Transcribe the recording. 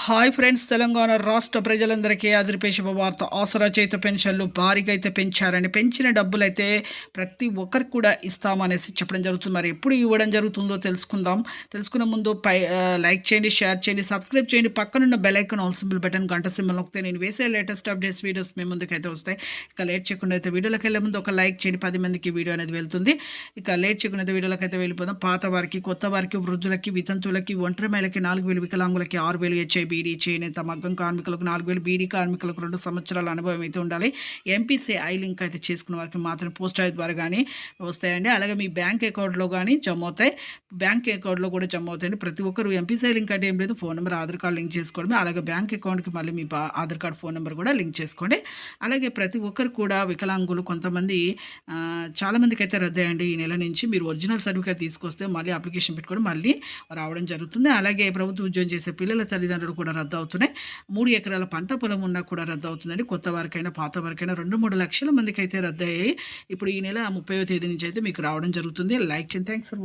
Hi friends, Telangana రాష్ట్ర ప్రజలందరికీ అదిరిపే శుభవార్త. ఆసరా చేత పెన్షన్లు భారీగా అయితే పెంచారండి. పెంచిన డబ్బులైతే ప్రతి ఒక్కరికి కూడా ఇస్తామనేసి చెప్పడం జరుగుతుంది. మరి ఎప్పుడు ఇవ్వడం జరుగుతుందో తెలుసుకుందాం. తెలుసుకునే ముందు లైక్ చేయండి, షేర్ చేయండి, సబ్స్క్రైబ్ చేయండి. పక్కనున్న bell icon all symbol button గంట సింబల్ నొక్కితే నేను వేసే లేటెస్ట్ అప్డేట్స్ వీడియోస్ మీ ముందుకైతే వస్తాయి. ఇక లేట్ చేయకుండా అయితే వీడియోలోకి వెళ్ళే ముందు ఒక లైక్ చేయండి. 10 మందికి వీడియో అనేది వెళ్తుంది. ఇక లేట్ చేయకుండా అయితే వీడియోలోకి అయితే వెళ్ళిపోదాం. పాత వారికి, కొత్త వారికి, వృద్ధులకి, వితంతువులకి, ఒంటరి మహిళకి 4,000, వికలాంగులకి 6,000 హెచ్ఐ బీడీ, చేనేత, మగ్గం కార్మికులకు 4,000, బీడీ కార్మికులకు 2 సంవత్సరాల అనుభవం అయితే ఉండాలి. ఎంపీసీ ఐ లింక్ అయితే చేసుకున్న వారికి మాత్రం పోస్ట్ ఆఫీస్ ద్వారా కానీ వస్తాయండి. అలాగే మీ బ్యాంక్ అకౌంట్లో కానీ జమ అవుతాయి. బ్యాంక్ అకౌంట్లో కూడా జమ అవుతాయండి. ప్రతి ఒక్కరు ఎంపీసీ లింక్ అంటే ఏం లేదు, phone number, Aadhaar card link చేసుకోవడమే. అలాగే బ్యాంక్ అకౌంట్కి మళ్ళీ మీ ఆధార్ కార్డు, ఫోన్ నెంబర్ కూడా లింక్ చేసుకోండి. అలాగే ప్రతి ఒక్కరు కూడా వికలాంగులు కొంతమంది చాలామందికి అయితే రద్దయ్యండి. ఈ నెల నుంచి మీరు ఒరిజినల్ సర్టిఫికేట్ తీసుకొస్తే మళ్ళీ అప్లికేషన్ పెట్టుకొని మళ్ళీ రావడం జరుగుతుంది. అలాగే ప్రభుత్వ ఉద్యోగం చేసే పిల్లల తల్లిదండ్రులు కూడా రద్దు అవుతున్నాయి. 3 ఎకరాల పంట పొలం ఉన్నా కూడా రద్దు అవుతుందండి. కొత్త వారికైనా పాత వారికైనా 2-3 లక్షల మందికి అయితే రద్దు అయ్యాయి. ఇప్పుడు ఈ నెల 30వ తేదీ నుంచి అయితే మీకు రావడం జరుగుతుంది. లైక్ చేయండి. Thanks for